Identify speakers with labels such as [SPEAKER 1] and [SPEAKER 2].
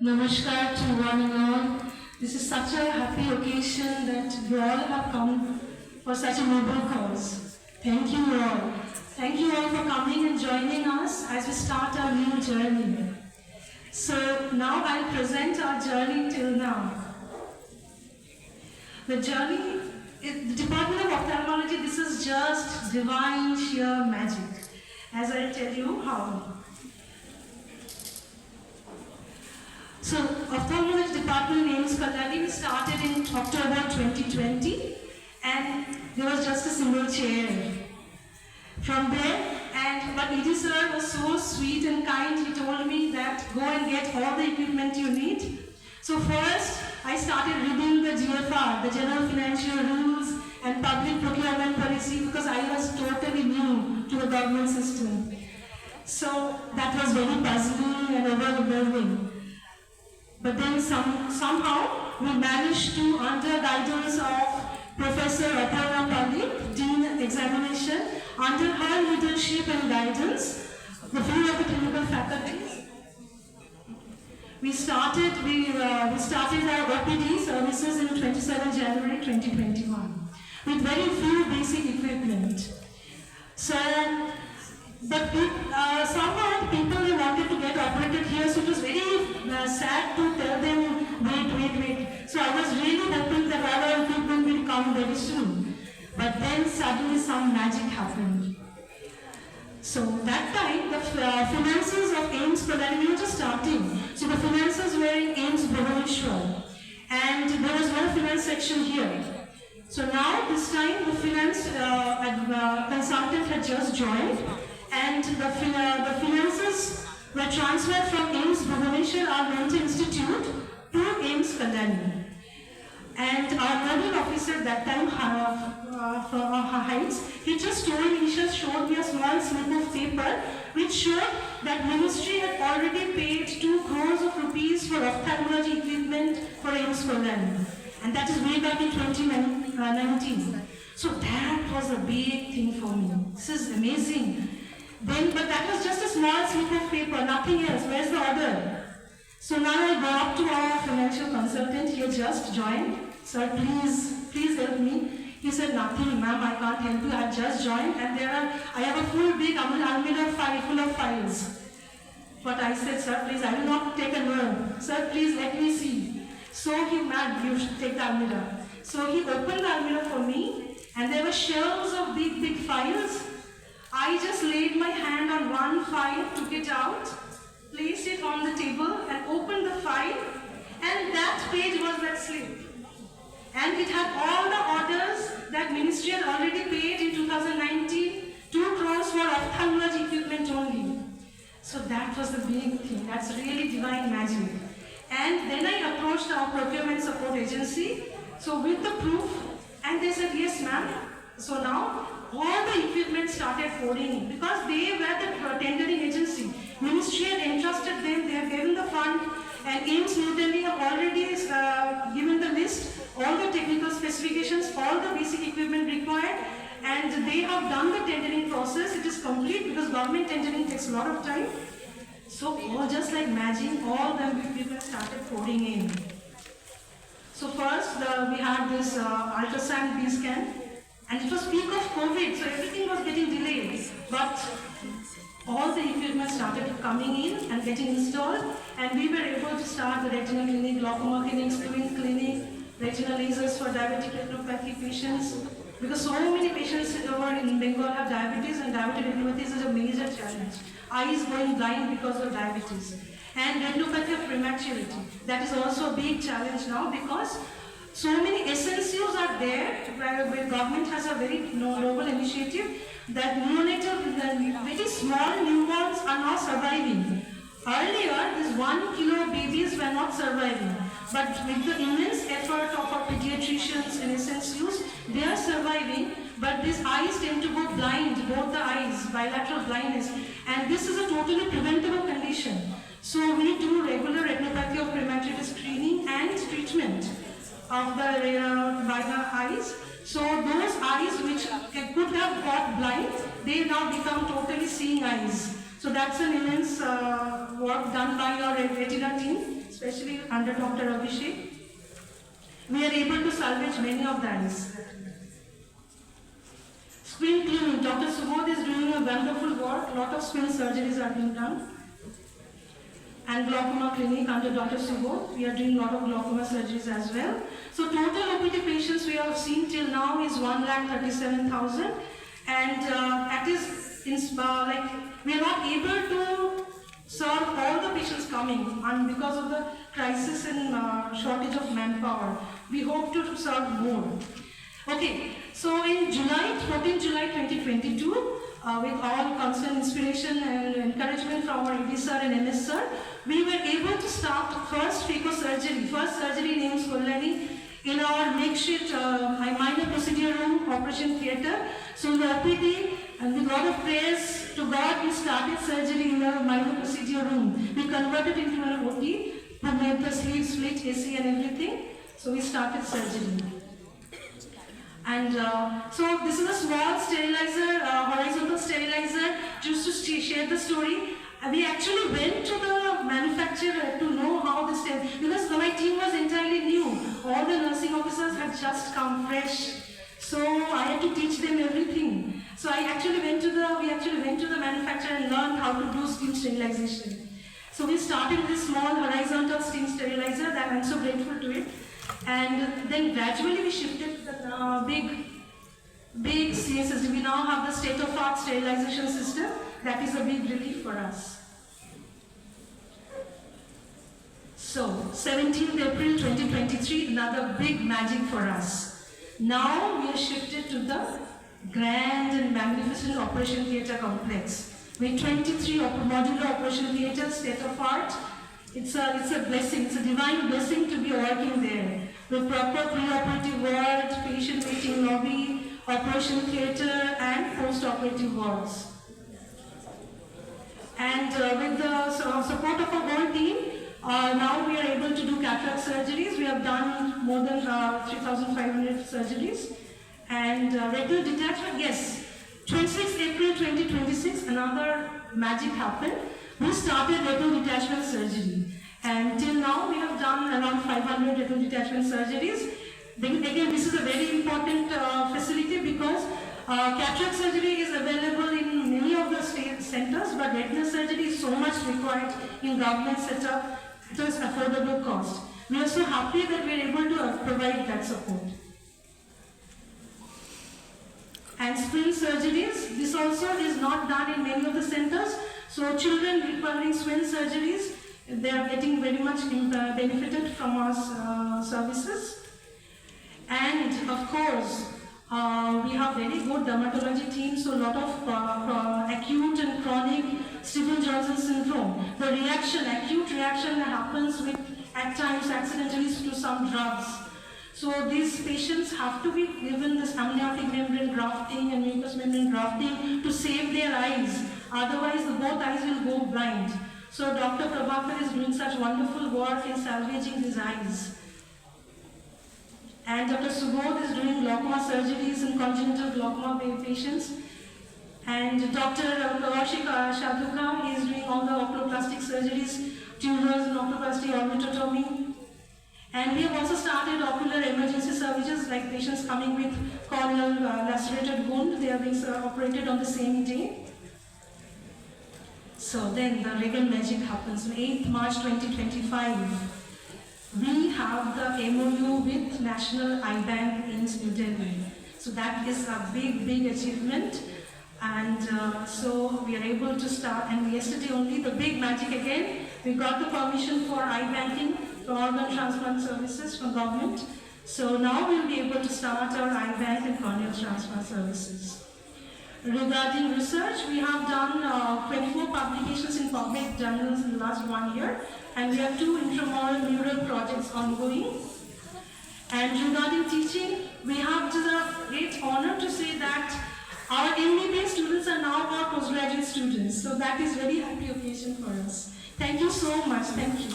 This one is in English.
[SPEAKER 1] Namaskar to one and all. This is such a happy occasion that you all have come for such a noble cause. Thank you all. Thank you all for coming and joining us as we start our new journey. So now I'll present our journey till now. The journey, the Department of Ophthalmology, this is just divine sheer magic. As I'll tell you how. So, Ophthalmology Department in AIIMS Kalyani started in October 2020 and there was just a single chair. From there, but ED sir was so sweet and kind, he told me that go and get all the equipment you need. So first, I started reading the GFR, the General Financial Rules and Public Procurement Policy because I was totally new to the government system. So that was very puzzling and overwhelming. But then somehow we managed to, under guidance of Professor Aparna Pandit, Dean Examination, under her leadership and guidance, the few of the clinical faculties, we started our OPD services in 27 January 2021 with very few basic equipment. So, but somehow people wanted to get operated here, so it was very sad to tell them, wait. So I was really hoping that our equipment will come very soon. But then suddenly some magic happened. So that time, the finances of AIIMS Kalyani were just starting. So the finances were in AIIMS Bhubaneswar. And there was no finance section here. So now, this time, the finance consultant had just joined. And the finances were transferred from AIIMS Bhubaneswar, our mental institute, to AIIMS Kalyani. And our nodal officer at that time, Heights, he just showed me a small slip of paper which showed that ministry had already paid 2 crores of rupees for ophthalmology equipment for AIIMS Kalyani. And that is way back in 2019. So that was a big thing for me. This is amazing. Then, but that was just a small slip of paper, nothing else. Where's the order? So now I go up to our financial consultant. He had just joined. Sir, please help me. He said, nothing, ma'am, I can't help you. I have just joined and I have a full big almirah file full of files. But I said, sir, please, I will not take a loan. Sir, please let me see. So he, ma'am, you should take the almirah. So he opened the almirah for me and there were shelves of big files. I just laid my hand on one file, took it out, placed it on the table and opened the file, and that page was that slip. And it had all the orders that ministry had already paid in 2019, 2 crores for ophthalmology equipment only. So that was the big thing. That's really divine magic. And then I approached our procurement support agency, so with the proof, and they said, yes ma'am. So now, all the equipment started pouring in because they were the tendering agency. Ministry had entrusted them, they have given the fund, and AIIMS New Delhi have already given the list, all the technical specifications, all the basic equipment required, and they have done the tendering process. It is complete because government tendering takes a lot of time. So all just like magic, all the equipment started pouring in. So first we had this ultrasound B-scan. And it was peak of COVID, so everything was getting delayed. But all the equipment started coming in and getting installed, and we were able to start the retinal clinic, glaucoma clinic, squint clinic, retinal lasers for diabetic retinopathy patients. Because so many patients over in Bengal have diabetes, and diabetic retinopathy is a major challenge. Eyes going blind because of diabetes. And retinopathy of prematurity. That is also a big challenge now because so many SNCOs are there, where government has a very noble initiative that neonatal, very small newborns are not surviving. Earlier, these 1 kilo babies were not surviving, but with the immense effort of our pediatricians and SNCOs, they are surviving, but these eyes tend to go blind, both the eyes, bilateral blindness, and this is a totally preventable condition. So we do regular retinopathy of prematurity screening and treatment of the by the eyes. So those eyes which could have got blind, they now become totally seeing eyes. So that's an immense work done by our retina team, especially under Dr. Abhishek. We are able to salvage many of the eyes. Squint clinic, Dr. Subodh is doing a wonderful work. A lot of squint surgeries are being done. And glaucoma clinic under Dr. Subodh, we are doing a lot of glaucoma surgeries as well. So total OPD patients we have seen till now is 1,37,000, and that is like we are not able to serve all the patients coming, and because of the crisis and shortage of manpower, we hope to serve more. Okay, so in July, 14 July 2022, with all concern, inspiration and encouragement from our ED sir and MS sir, we were able to start first surgery in AIIMS Kolhapur in our makeshift minor procedure room, operation theatre. So in the OPD, and with a lot of prayers to God, we started surgery in the minor procedure room. We converted into an OP, who made the sleeve split, AC and everything. So we started surgery. And so this is a small sterilizer, horizontal sterilizer, just to share the story. We actually went to the manufacturer to know how this because my team was entirely new. All the nursing officers had just come fresh. So I had to teach them everything. So we actually went to the manufacturer and learned how to do steam sterilization. So we started with this small horizontal steam sterilizer, that I'm so grateful to it. And then gradually we shifted to the big CSS. We now have the state-of-art sterilization system. That is a big relief for us. So, 17th April 2023, another big magic for us. Now we are shifted to the grand and magnificent operation theatre complex with 23 modular operation theatres, state-of-art. It's a blessing, it's a divine blessing to be working there. With proper pre-operative ward, patient waiting lobby, operation theatre and post-operative wards. And with the support of our whole team, now we are able to do cataract surgeries. We have done more than 3,500 surgeries. And retinal detachment, yes. 26 April 2026, another magic happened. We started retinal detachment surgery. And till now, we have done around 500 retinal detachment surgeries. Then again, this is a very important facility because cataract surgery is available in many of the state centers, but retinal surgery is so much required in government setup. It is affordable cost. We are so happy that we are able to provide that support. And squint surgeries, this also is not done in many of the centers. So children requiring squint surgeries, they are getting very much benefited from our services. And of course, we have very good dermatology team, so a lot of acute and chronic Stevens-Johnson syndrome. The acute reaction that happens with, at times, accidentally to some drugs. So these patients have to be given this amniotic membrane grafting and mucous membrane grafting to save their eyes. Otherwise, both eyes will go blind. So Dr. Prabhakar is doing such wonderful work in salvaging these eyes. And Dr. Subodh is doing glaucoma surgeries in congenital glaucoma patients. And Dr. Kawashik Shadhuka is doing all the oculoplastic surgeries, tumors and oculoplasty orbitotomy. And we have also started ocular emergency services, like patients coming with corneal lacerated wound. They are being operated on the same day. So then the regal magic happens. On 8th March 2025. We have the MOU with National Eye Bank in New Delhi. So that is a big achievement. And so we are able to start, and yesterday only the big magic again, we got the permission for eye banking, for organ transplant services from government. So now we'll be able to start our eye bank and corneal transplant services. Regarding research, we have done 24 publications in PubMed journals in the last 1 year, and we have 2 intramural neural projects ongoing. And regarding teaching, we have the great honor to say that our MBBS students are now our postgraduate students. So that is very happy occasion for us. Thank you so much. Thank you.